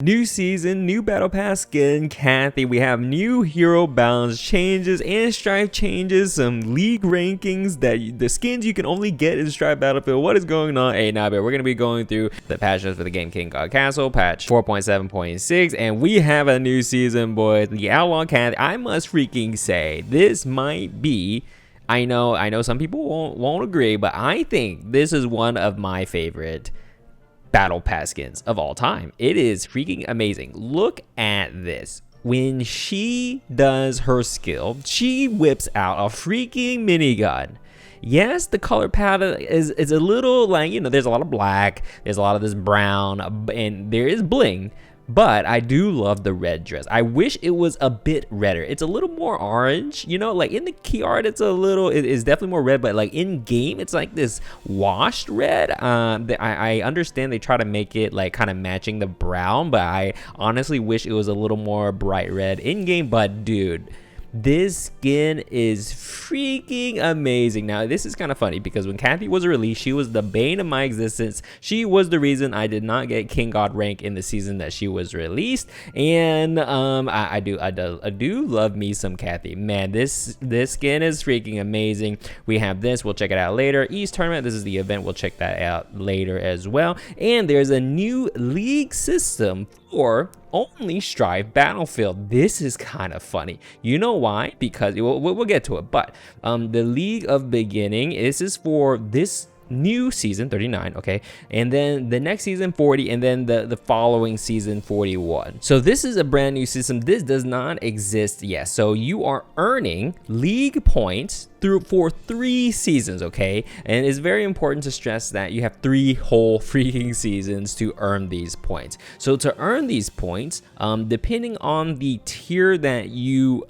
New season, new battle pass skin, Cathy. We have new hero balance changes and Strife changes, some league rankings that the skins you can only get in Strife Battlefield. What is going on? Hey, nah, but we're gonna be going through the patch notes for the game Kinggodcastle patch 4.7.6, and we have a new season, boys. The Outlaw Cathy. I must freaking say, this might be. I know some people won't agree, but I think this is one of my favorite battle pass skins of all time. It is freaking amazing. Look at this. When she does her skill, she whips out a freaking minigun. Yes, the color palette is a little like, you know, there's a lot of black, there's a lot of this brown, and there is bling. But I do love the red dress. I wish it was a bit redder. It's a little more orange, you know, like in the key art, it's definitely more red, but like in game, it's like this washed red. I understand they try to make it like kind of matching the brown, but I honestly wish it was a little more bright red in game. But dude, this skin is freaking amazing. Now, this is kind of funny because when Cathy was released, she was the bane of my existence. She was the reason I did not get King God rank in the season that she was released. And I do love me some Cathy. Man, this skin is freaking amazing. We have this. We'll check it out later. East Tournament. This is the event. We'll check that out later as well. And there's a new league system for only Strife Battlefield. This is kind of funny. You know why? Because we'll get to it. But the League of Beginning, this is for this new season 39, okay, and then the next season 40, and then the following season 41. So this is a brand new system. This does not exist yet. So you are earning league points for 3 seasons, okay? And it's very important to stress that you have 3 whole freaking seasons to earn these points. So to earn these points, depending on the tier that you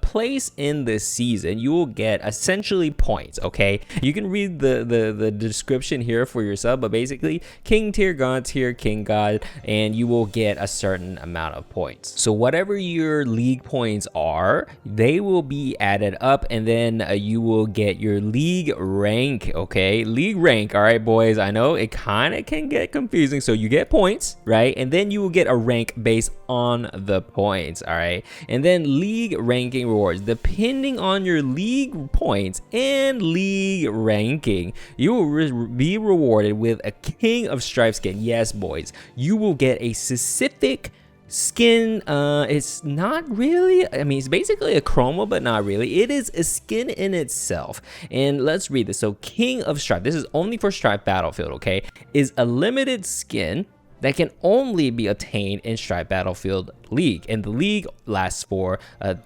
place in this season, you will get essentially points, okay? You can read the description here for yourself, but basically king tier, god tier, king god, and you will get a certain amount of points. So whatever your league points are, they will be added up, and then you will get your league rank, okay? League rank, all right, boys. I know it kind of can get confusing. So you get points, right? And then you will get a rank based on the points, all right? And then league ranking rewards. Depending on your league points and league ranking, you will be rewarded with a King of Strife skin. Yes, boys. You will get a specific skin. It's not really, I mean, it's basically a chroma, but not really. It is a skin in itself. And let's read this. So King of Strife, this is only for Strife Battlefield, okay, is a limited skin that can only be obtained in Strife Battlefield League, and the league lasts for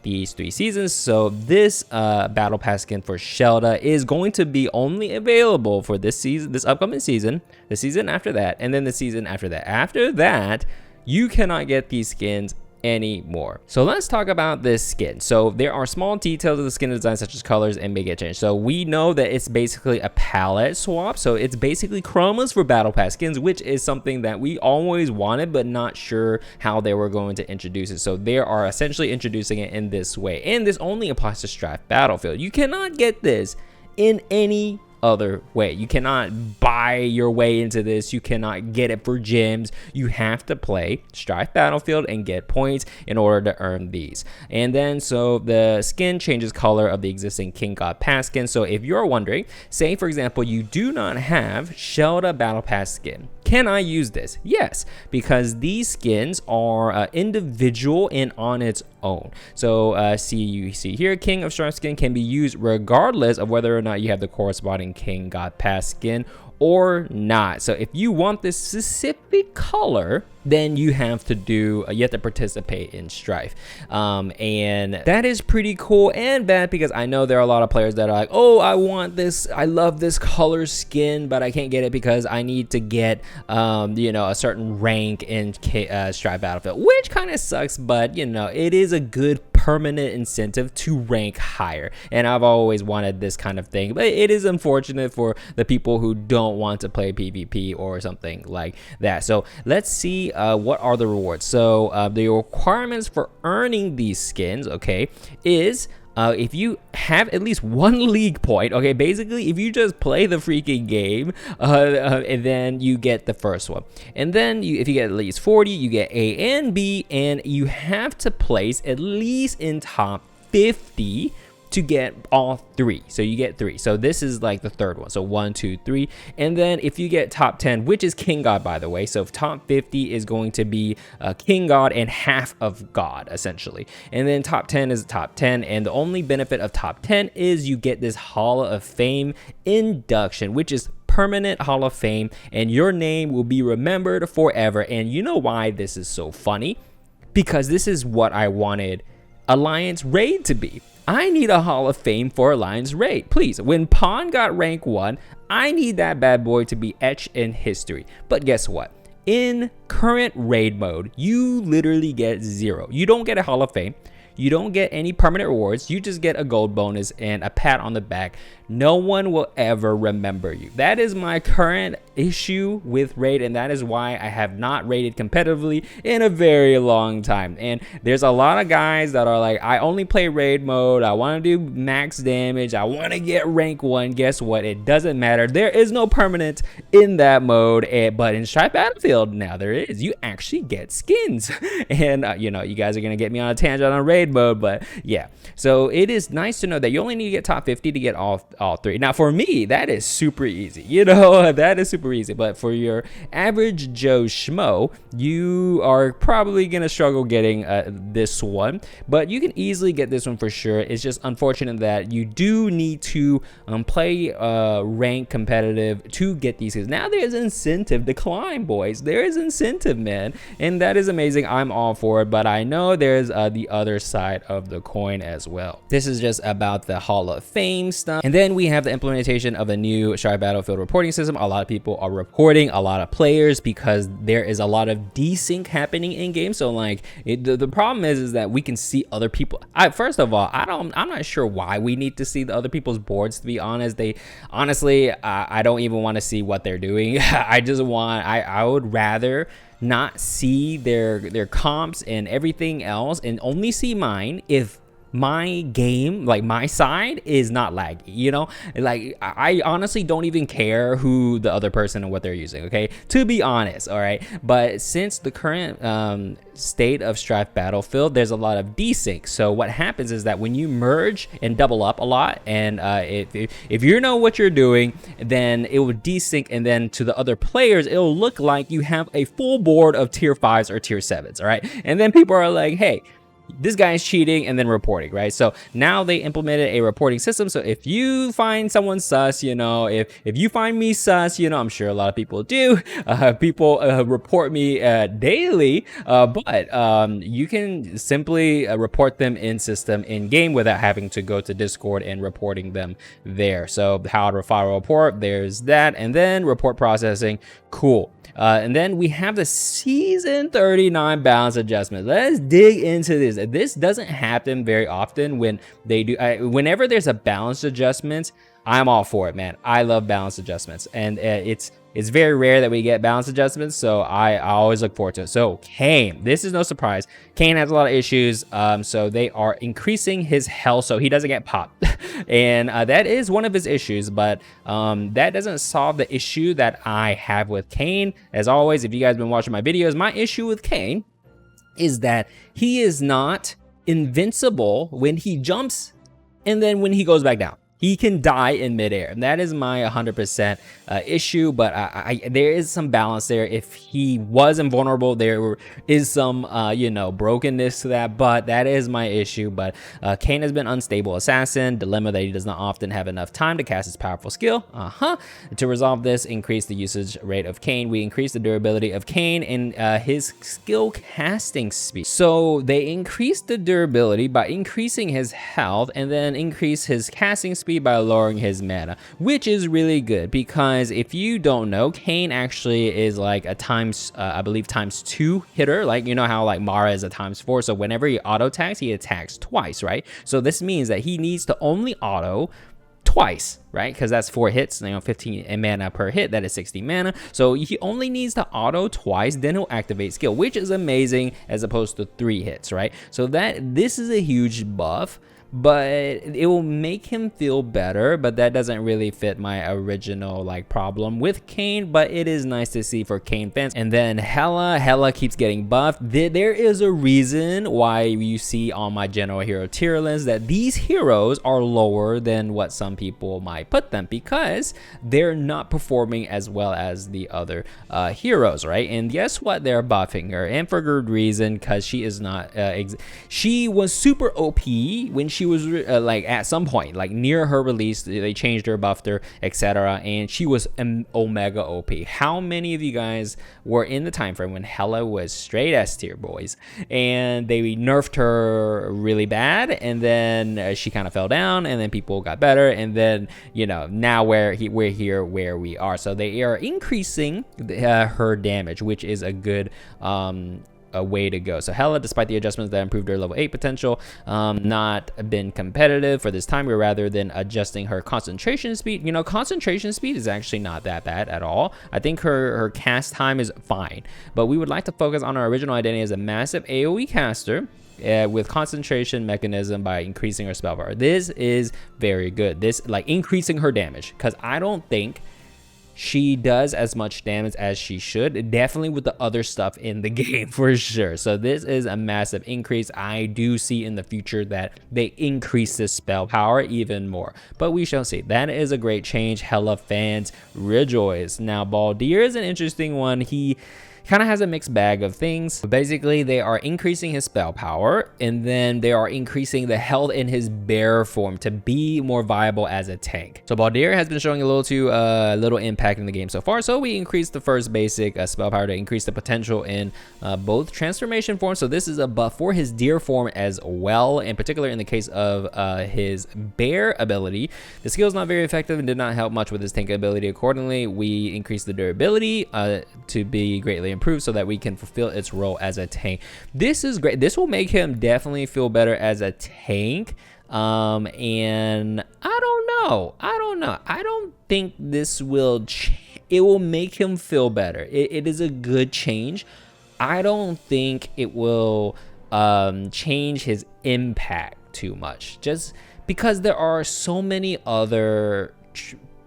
these 3 seasons. So this battle pass skin for Shelda is going to be only available for this season, this upcoming season, the season after that, and then the season after that. After that, you cannot get these skins anymore. So let's talk about this skin. So there are small details of the skin design, such as colors, and may get changed. So we know that it's basically a palette swap. So it's basically chromas for battle pass skins, which is something that we always wanted, but not sure how they were going to introduce it. So they are essentially introducing it in this way, and this only applies to Strife Battlefield. You cannot get this in any other way. You cannot buy your way into this. You cannot get it for gems. You have to play Strife Battlefield and get points in order to earn these. And then so the skin changes color of the existing King God Pass skin. So if you're wondering, say for example you do not have Shelda Battle Pass skin, can I use this? Yes, because these skins are individual and on its own. So you see here, King of Strife skin can be used regardless of whether or not you have the corresponding King God Pass skin or not. So if you want this specific color, then you have to participate in Strife, and that is pretty cool and bad, because I know there are a lot of players that are like, oh, I want this, I love this color skin, but I can't get it because I need to get you know, a certain rank in Strife Battlefield, which kind of sucks, but you know, it is a good permanent incentive to rank higher, and I've always wanted this kind of thing. But it is unfortunate for the people who don't want to play PvP or something like that. So let's see what are the rewards. So the requirements for earning these skins, okay, is if you have at least 1 league point, okay, basically if you just play the freaking game, and then you get the first one, and then if you get at least 40, you get A and B, and you have to place at least in top 50 to get all 3. So you get 3. So this is like the third one. So 1, 2, 3. And then if you get top 10, which is King God, by the way. So top 50 is going to be King God and half of God, essentially. And then top 10 is top 10. And the only benefit of top 10 is you get this Hall of Fame induction, which is permanent Hall of Fame. And your name will be remembered forever. And you know why this is so funny? Because this is what I wanted Alliance Raid to be. I need a Hall of Fame for Alliance Raid. Please, when Pawn got rank 1, I need that bad boy to be etched in history. But guess what? In current raid mode, you literally get 0. You don't get a Hall of Fame. You don't get any permanent rewards. You just get a gold bonus and a pat on the back. No one will ever remember you. That is my current issue with raid, and that is why I have not raided competitively in a very long time. And there's a lot of guys that are like, I only play raid mode, I want to do max damage, I want to get rank 1. Guess what? It doesn't matter. There is no permanent in that mode, but in Strife Battlefield now there is. You actually get skins. And you know, you guys are gonna get me on a tangent on raid mode, but yeah. So it is nice to know that you only need to get top 50 to get all 3. Now for me, that is super easy. You know, that is super easy. But for your average Joe Schmo, you are probably gonna struggle getting this one. But you can easily get this one for sure. It's just unfortunate that you do need to play rank competitive to get these skins. Now there's incentive to climb, boys. There is incentive, man, and that is amazing. I'm all for it. But I know there's the other side of the coin as well. This is just about the Hall of Fame stuff. And then we have the implementation of a new Strife Battlefield reporting system. A lot of people are reporting a lot of players because there is a lot of desync happening in game. So like the problem is that we can see other people. First of all, I'm not sure why we need to see the other people's boards, to be honest. Honestly, I don't even want to see what they're doing. I would rather not see their comps and everything else and only see mine if my game, like my side, is not laggy. You know, like I honestly don't even care who the other person and what they're using, okay, to be honest. All right, but since the current state of Strife Battlefield, there's a lot of desync. So what happens is that when you merge and double up a lot, and if you know what you're doing, then it will desync, and then to the other players it'll look like you have a full board of tier 5s or tier 7s. All right, and then people are like, hey, this guy is cheating, and then reporting, right? So now they implemented a reporting system. So if you find someone sus, you know, if you find me sus, you know, I'm sure a lot of people do. People report me daily, but you can simply report them in system in game without having to go to Discord and reporting them there. So how to file a report, there's that, and then report processing, cool. And then we have the season 39 balance adjustment. Let's dig into this. This doesn't happen very often when they do. Whenever there's a balance adjustment, I'm all for it, man. I love balance adjustments, and it's very rare that we get balance adjustments, so I always look forward to it. So Kane, this is no surprise. Kane has a lot of issues, so they are increasing his health so he doesn't get popped. And that is one of his issues, but that doesn't solve the issue that I have with Kane. As always, if you guys have been watching my videos, my issue with Kane is that he is not invincible when he jumps and then when he goes back down. He can die in midair, and that is my 100% issue. But there is some balance there. If he was invulnerable, there is some you know, brokenness to that. But that is my issue. But Kane has been unstable assassin, dilemma that he does not often have enough time to cast his powerful skill. To resolve this, increase the usage rate of Kane. We increase the durability of Kane and his skill casting speed. So they increase the durability by increasing his health, and then increase his casting speed by lowering his mana, which is really good, because if you don't know, Kane actually is like a I believe ×2 hitter. Like, you know how like Mara is a ×4, so whenever he auto attacks, he attacks twice, right? So this means that he needs to only auto twice, right? Because that's 4 hits, you know, 15 mana per hit. That is 60 mana. So he only needs to auto twice, then he'll activate skill, which is amazing, as opposed to 3 hits, right? So this is a huge buff. but it will make him feel better. But that doesn't really fit my original like problem with Kane, but it is nice to see for Kane fans. And then Hela keeps getting buffed. There is a reason why you see on my general hero tier list that these heroes are lower than what some people might put them, because they're not performing as well as the other heroes, right? And guess what, they're buffing her, and for good reason, because she is not she was super OP when she was like at some point, like near her release, they changed her, buffed her, etc., and she was omega OP. How many of you guys were in the time frame when Hela was straight S tier, boys, and they nerfed her really bad, and then she kind of fell down, and then people got better, and then, you know, now we're here where we are. So they are increasing her damage, which is a good a way to go. So Hela, despite the adjustments that improved her level 8 potential, not been competitive for this time, rather than adjusting her concentration speed. You know, concentration speed is actually not that bad at all. I think her cast time is fine, but we would like to focus on our original identity as a massive AoE caster with concentration mechanism by increasing her spell power. This is very good. This, like, increasing her damage, because I don't think she does as much damage as she should, definitely with the other stuff in the game for sure. So this is a massive increase. I do see in the future that they increase this spell power even more, but we shall see. That is a great change. Hela fans rejoice. Now Baler is an interesting one. He kind of has a mixed bag of things. But basically, they are increasing his spell power, and then they are increasing the health in his bear form to be more viable as a tank. So Baler has been showing a little impact in the game so far. So we increased the first basic spell power to increase the potential in both transformation forms. So this is a buff for his deer form as well, in particular in the case of his bear ability. The skill is not very effective and did not help much with his tank ability. Accordingly, we increased the durability to be greatly improved so that we can fulfill its role as a tank. This is great. This will make him definitely feel better as a tank. And I don't know. I don't think this will it will make him feel better. It is a good change. I don't think it will change his impact too much, just because there are so many other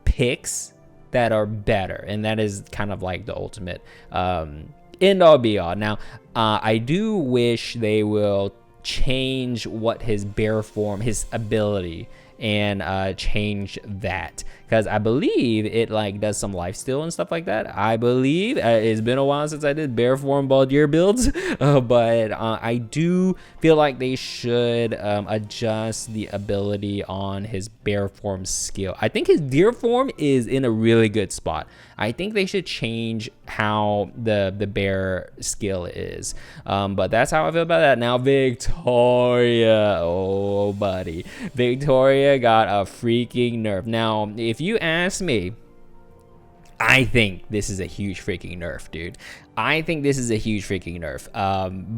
picks that are better, and that is kind of like the ultimate end all be all. Now I do wish they will change what his bear form, his ability, and change that, because I believe it like does some lifesteal and stuff like that. I believe it's been a while since I did bear form Baler builds, but I do feel like they should adjust the ability on his bear form skill. I think his deer form is in a really good spot. I think they should change how the bear skill is, but that's how I feel about that. Now Victoria, oh buddy, Victoria got a freaking nerf. Now if you ask me, I think this is a huge freaking nerf, dude. I think this is a huge freaking nerf.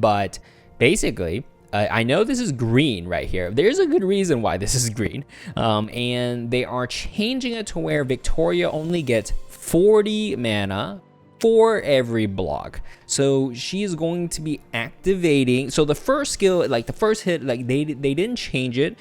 But basically, I know this is green right here. There's a good reason why this is green. And they are changing it to where Victoria only gets 40 mana for every block. So she is going to be activating. So the first skill, like the first hit, like they didn't change it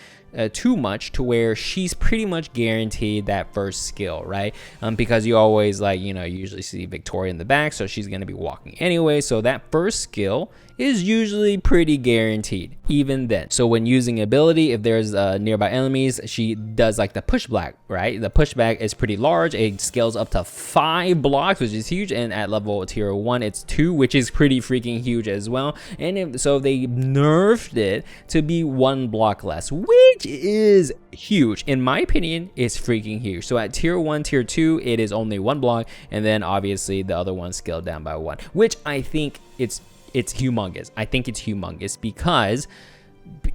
too much to where she's pretty much guaranteed that first skill, right? Because you always, like, you know, usually see Victoria in the back, so she's going to be walking anyway. So that first skill is usually pretty guaranteed even then. So when using ability, if there's nearby enemies, she does like the pushback, right? The pushback is pretty large. It scales up to 5 blocks, which is huge, and at level tier 1 it's 2, which is pretty freaking huge as well. And so they nerfed it to be 1 block less, which is huge. In my opinion, it's freaking huge. So at tier 1, tier 2, it is only 1 block, and then obviously the other one scaled down by 1, which I think it's humongous. I think it's humongous, because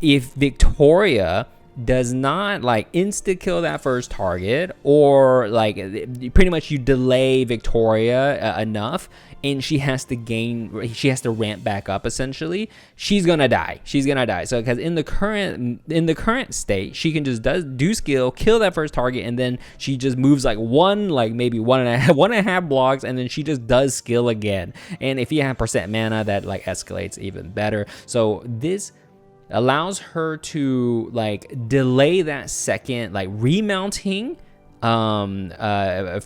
if Victoria does not like insta kill that first target, or like pretty much you delay Victoria enough and she has to ramp back up, essentially, she's gonna die. So because in the current state, she can just do skill, kill that first target, and then she just moves like maybe one and a half blocks, and then she just does skill again. And if you have percent mana, that like escalates even better. So this allows her to like delay that second like remounting further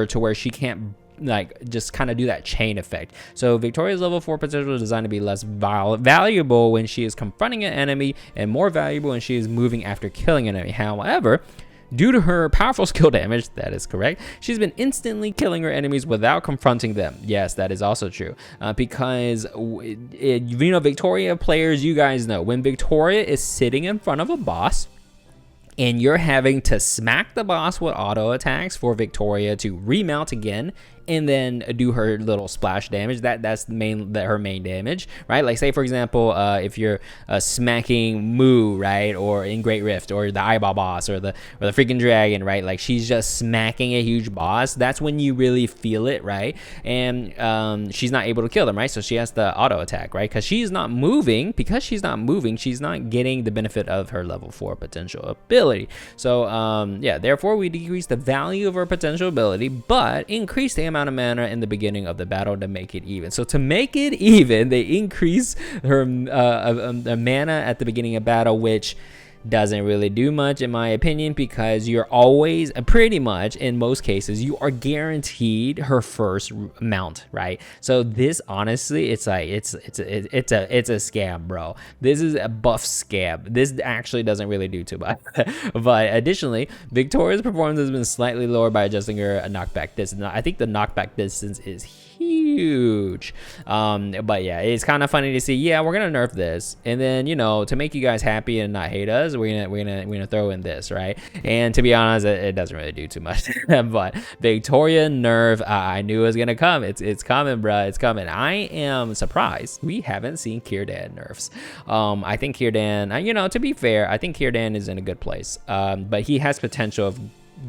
to where she can't like just kind of do that chain effect. So Victoria's level 4 potential is designed to be less valuable when she is confronting an enemy and more valuable when she is moving after killing an enemy. However, due to her powerful skill damage, that is correct, she's been instantly killing her enemies without confronting them. Yes, that is also true. Because, you know, Victoria players, you guys know, when Victoria is sitting in front of a boss, and you're having to smack the boss with auto attacks for Victoria to remount again and then do her little splash damage. That's her main damage, right? Like say for example, if you're smacking Moo, right, or in Great Rift, or the eyeball boss, or the freaking dragon, right? Like she's just smacking a huge boss. That's when you really feel it, right? And she's not able to kill them, right? So she has to auto attack, right? Because she's not moving. Because she's not moving, she's not getting the benefit of her level 4 potential ability. So yeah, therefore we decrease the value of her potential ability, but increase the amount of mana in the beginning of the battle to make it even. So to make it even, they increase her mana at the beginning of battle, which doesn't really do much in my opinion, because you're always pretty much in most cases you are guaranteed her first mount, right? So this honestly, it's like it's a scam, bro. This is a buff scam. This actually doesn't really do too much. But additionally, Victoria's performance has been slightly lower by adjusting her knockback distance. I think the knockback distance is huge. But yeah, it's kind of funny to see. Yeah, we're gonna nerf this, and then, you know, to make you guys happy and not hate us, we're gonna throw in this, right? And to be honest, it doesn't really do too much. But Victoria nerf, I knew it was gonna come. It's coming, bruh. It's coming. I am surprised we haven't seen Círdan nerfs. I think Círdan, you know, to be fair, I think Círdan is in a good place. But he has potential of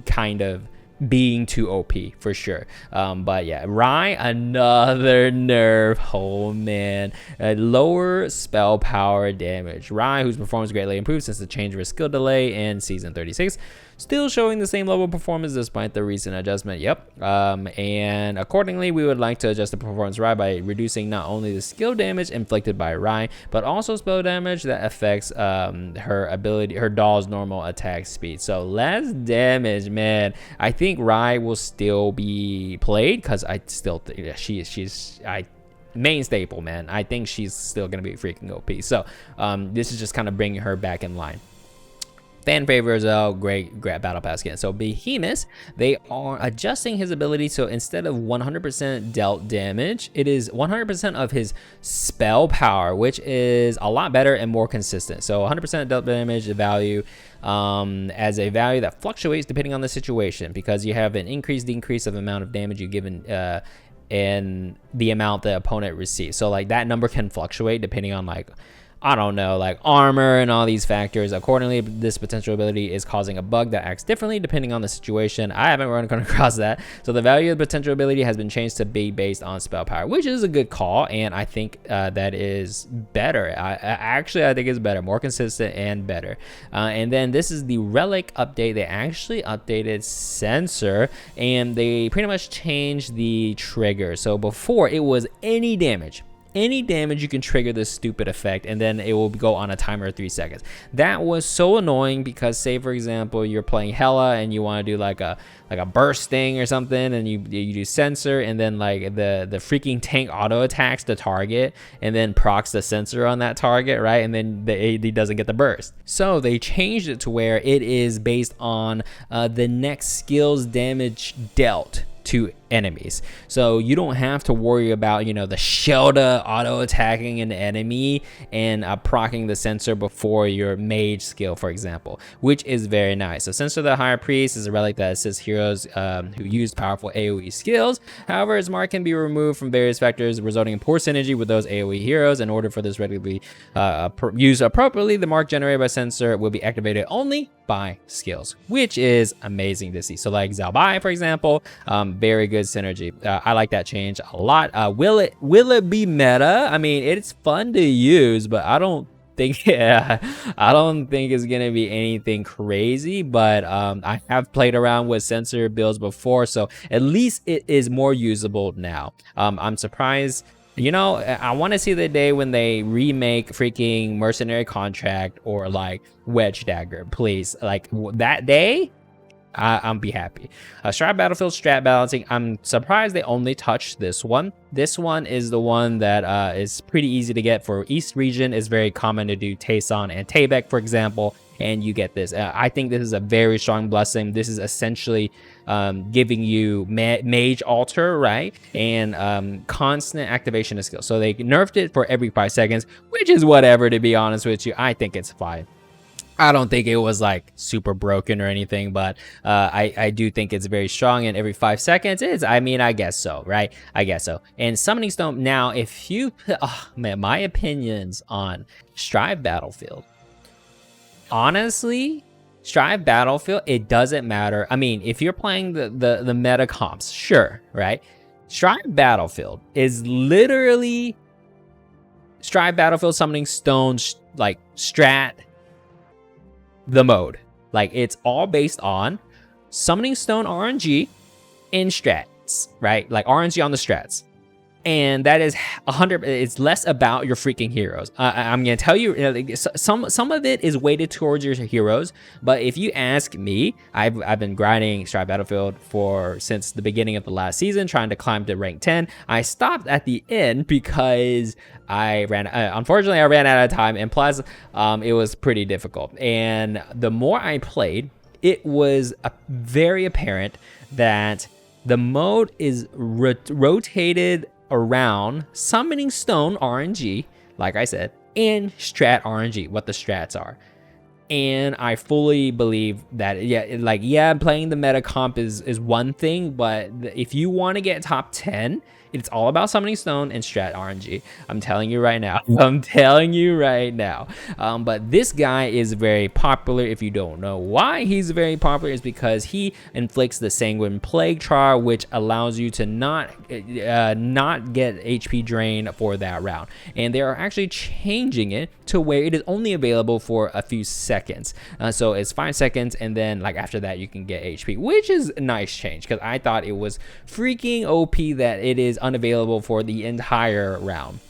kind of being too OP for sure. But yeah, Rai, another nerf. Oh man, a lower spell power damage. Rai, whose performance greatly improved since the change of her skill delay in season 36, still showing the same level of performance despite the recent adjustment. Yep. And accordingly, we would like to adjust the performance Rai by reducing not only the skill damage inflicted by Rai, but also spell damage that affects her doll's normal attack speed. So less damage, man. I think Rai will still be played because I still think she's main staple, man. I think she's still gonna be freaking OP. So this is just kind of bringing her back in line. Fan favors, great battle pass skin. So Behemoth, they are adjusting his ability, so instead of 100% dealt damage, it is 100% of his spell power, which is a lot better and more consistent. So 100% dealt damage value as a value that fluctuates depending on the situation, because you have an decrease of amount of damage you given and the amount the opponent receives. So like that number can fluctuate depending on, like, I don't know, like armor and all these factors. Accordingly, this potential ability is causing a bug that acts differently depending on the situation. I haven't run across that. So the value of the potential ability has been changed to be based on spell power, which is a good call, and I think that is better. I think it's better, more consistent and better. And then this is the relic update. They actually updated sensor, and they pretty much changed the trigger. So before, it was any damage you can trigger this stupid effect, and then it will go on a timer of 3 seconds. That was so annoying because, say for example, you're playing Hela and you want to do like a burst thing or something, and you do sensor, and then like the freaking tank auto attacks the target and then procs the sensor on that target, right? And then the AD doesn't get the burst. So they changed it to where it is based on the next skill's damage dealt to enemies. So you don't have to worry about, you know, the Shelda auto attacking an enemy and proccing the sensor before your mage skill, for example, which is very nice. So Sensor the Higher Priest is a relic that assists heroes who use powerful AoE skills. However, its mark can be removed from various factors, resulting in poor synergy with those AoE heroes. In order for this relic to be used appropriately, the mark generated by Sensor will be activated only by skills, which is amazing to see. So like Zalbai, for example, very good synergy. I like that change a lot. Will it be meta? I mean, it's fun to use, but I don't think it's gonna be anything crazy. But I have played around with sensor builds before, so at least it is more usable now. I'm surprised You know, I want to see the day when they remake freaking Mercenary Contract or like Wedge Dagger, please. Like that day, I'm be happy. Strife Battlefield strat balancing. I'm surprised they only touched this one. This one is the one that is pretty easy to get for East region. It's very common to do Tayson and Taybek, for example, and you get this. I think this is a very strong blessing. This is essentially giving you Mage Alter, right? And constant activation of skill. So they nerfed it for every 5 seconds, which is whatever, to be honest with you. I think it's fine. I don't think it was like super broken or anything, but I do think it's very strong, and every 5 seconds is, I mean, I guess so, right? I guess so. And Summoning Stone, now if you, oh man, my opinions on Strife Battlefield, honestly, Strife Battlefield, it doesn't matter. I mean, if you're playing the meta comps, sure, right? Strife Battlefield is literally Strife Battlefield Summoning Stone, like strat, the mode. Like, it's all based on Summoning Stone RNG in strats, right? Like RNG on the strats. And that is 100. It's less about your freaking heroes. I'm gonna tell you, some of it is weighted towards your heroes. But if you ask me, I've been grinding Strife Battlefield since the beginning of the last season, trying to climb to rank 10. I stopped at the end because unfortunately I ran out of time, and plus it was pretty difficult. And the more I played, it was very apparent that the mode is rotated around Summoning Stone RNG, like I said, and strat RNG, what the strats are. And I fully believe that, yeah, playing the meta comp is one thing, but if you want to get top 10, it's all about Summoning Stone and strat RNG. I'm telling you right now. I'm telling you right now. But this guy is very popular. If you don't know why he's very popular, is because he inflicts the Sanguine Plague Trial, which allows you to not get HP drain for that round. And they are actually changing it to where it is only available for a few seconds. So it's 5 seconds, and then like after that you can get HP, which is a nice change, because I thought it was freaking OP that it is unavailable for the entire round.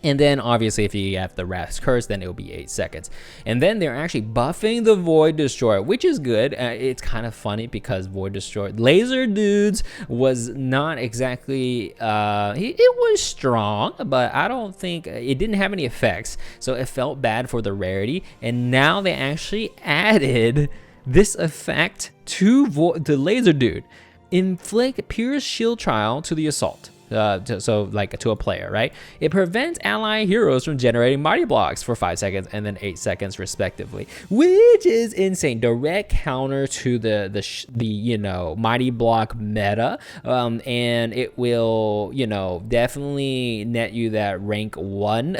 And then obviously if you have the Wrath's Curse, then it'll be 8 seconds. And then they're actually buffing the Void Destroyer, which is good. It's kind of funny because Void Destroyer, Laser Dudes was not exactly, it was strong, but I don't think, it didn't have any effects. So it felt bad for the rarity. And now they actually added this effect to the Laser Dude. Inflict Pierce Shield Trial to the Assault. So like to a player, right? It prevents ally heroes from generating mighty blocks for 5 seconds and then 8 seconds respectively, which is insane. Direct counter to the mighty block meta, and it will definitely net you that rank 1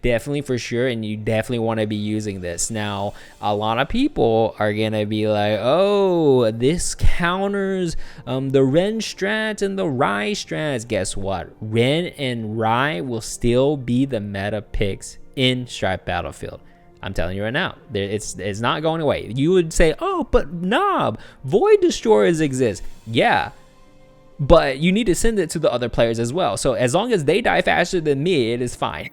definitely for sure, and you definitely want to be using this. Now a lot of people are gonna be like, oh, this counters the Ren strats and the Rai strats. Guess what? Ren and Rai will still be the meta picks in Strife Battlefield. I'm telling you right now, it's not going away. You would say, oh, but Knob, Void Destroyers exist. Yeah, but you need to send it to the other players as well. So as long as they die faster than me, it is fine.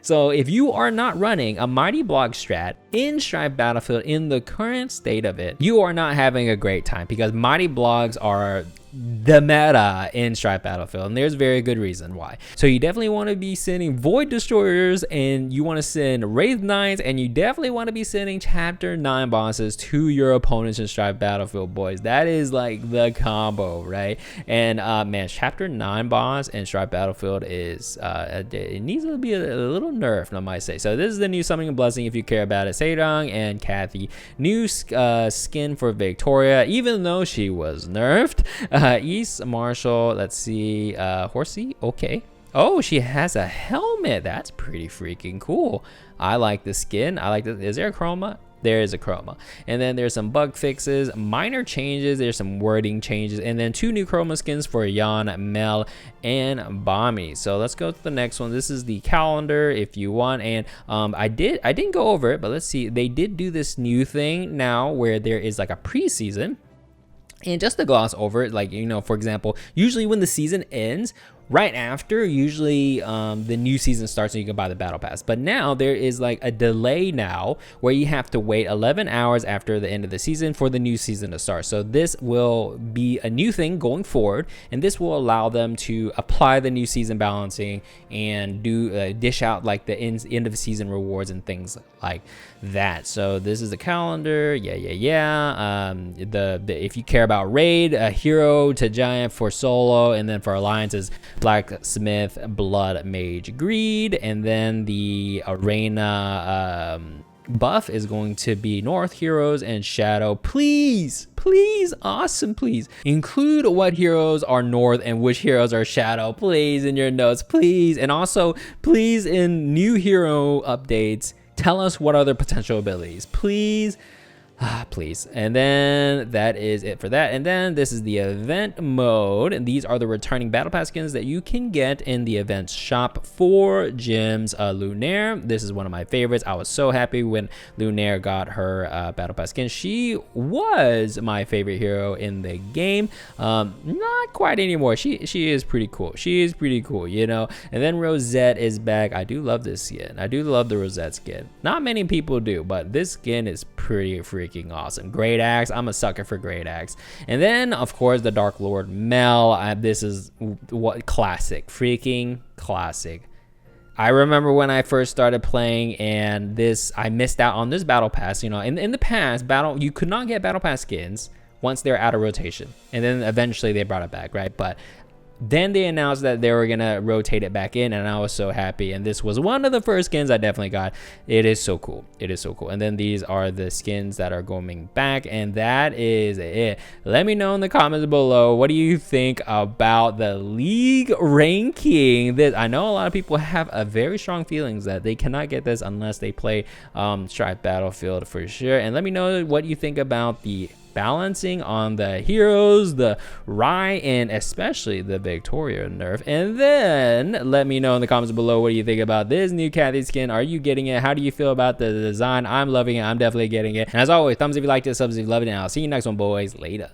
So if you are not running a Mighty Block strat in Strife Battlefield in the current state of it, you are not having a great time, because Mighty Blocks are the meta in Strife Battlefield, and there's very good reason why. So you definitely want to be sending Void Destroyers, and you want to send Wraith Knights, and you definitely want to be sending Chapter 9 bosses to your opponents in Strife Battlefield, boys. That is like the combo, right? And man, Chapter 9 boss in Strife Battlefield is it needs to be a little nerfed, I might say. So this is the new Summoning Blessing if you care about it. Seirang and CATHY, new skin for Victoria, even though she was nerfed. East Marshall, let's see, Horsey, okay. Oh, she has a helmet. That's pretty freaking cool. I like the skin. I like this. Is there a chroma? There is a chroma. And then there's some bug fixes, minor changes. There's some wording changes, and then 2 new chroma skins for Yan, Mel, and Bami. So let's go to the next one. This is the calendar if you want. And I didn't go over it, but let's see. They did do this new thing now where there is like a preseason. And just to gloss over it, like, for example, usually when the season ends, right after usually the new season starts and you can buy the battle pass. But now there is like a delay now where you have to wait 11 hours after the end of the season for the new season to start. So this will be a new thing going forward, and this will allow them to apply the new season balancing and do dish out like the end of season rewards and things like that. So this is the calendar. If you care about raid, a hero to giant for solo, and then for alliances, blacksmith, blood, mage, greed, and then the arena buff is going to be north heroes and shadow. Please awesome, please include what heroes are north and which heroes are shadow, please, in your notes, please. And also please, in new hero updates, tell us what other potential abilities, please. Please. And then that is it for that. And then this is the event mode, and these are the returning battle pass skins that you can get in the events shop for gems. Lunaire, this is one of my favorites. I was so happy when Lunaire got her battle pass skin. She was my favorite hero in the game. Not quite anymore. She is pretty cool. She is pretty cool, you know. And then Rosette is back. I do love this skin. I do love the Rosette skin. Not many people do, but this skin is pretty freaking awesome. Great axe. I'm a sucker for great axe. And then of course the Dark Lord Mel. This is what classic, freaking classic. I remember when I first started playing, and I missed out on this battle pass. You know, in the past, you could not get battle pass skins once they're out of rotation, and then eventually they brought it back, right? But then they announced that they were gonna rotate it back in, and I was so happy. And this was one of the first skins I definitely got. It is so cool. It is so cool. And then these are the skins that are going back, and that is it. Let me know in the comments below, what do you think about the league ranking? I know a lot of people have a very strong feelings that they cannot get this unless they play Strife Battlefield for sure. And let me know what you think about the balancing on the heroes, the Rye, and especially the Victoria nerf. And then let me know in the comments below, what do you think about this new Cathy skin? Are you getting it? How do you feel about the design? I'm loving it. I'm definitely getting it. And as always, thumbs if you liked it, subs if you loved it, and I'll see you next one, boys. Later.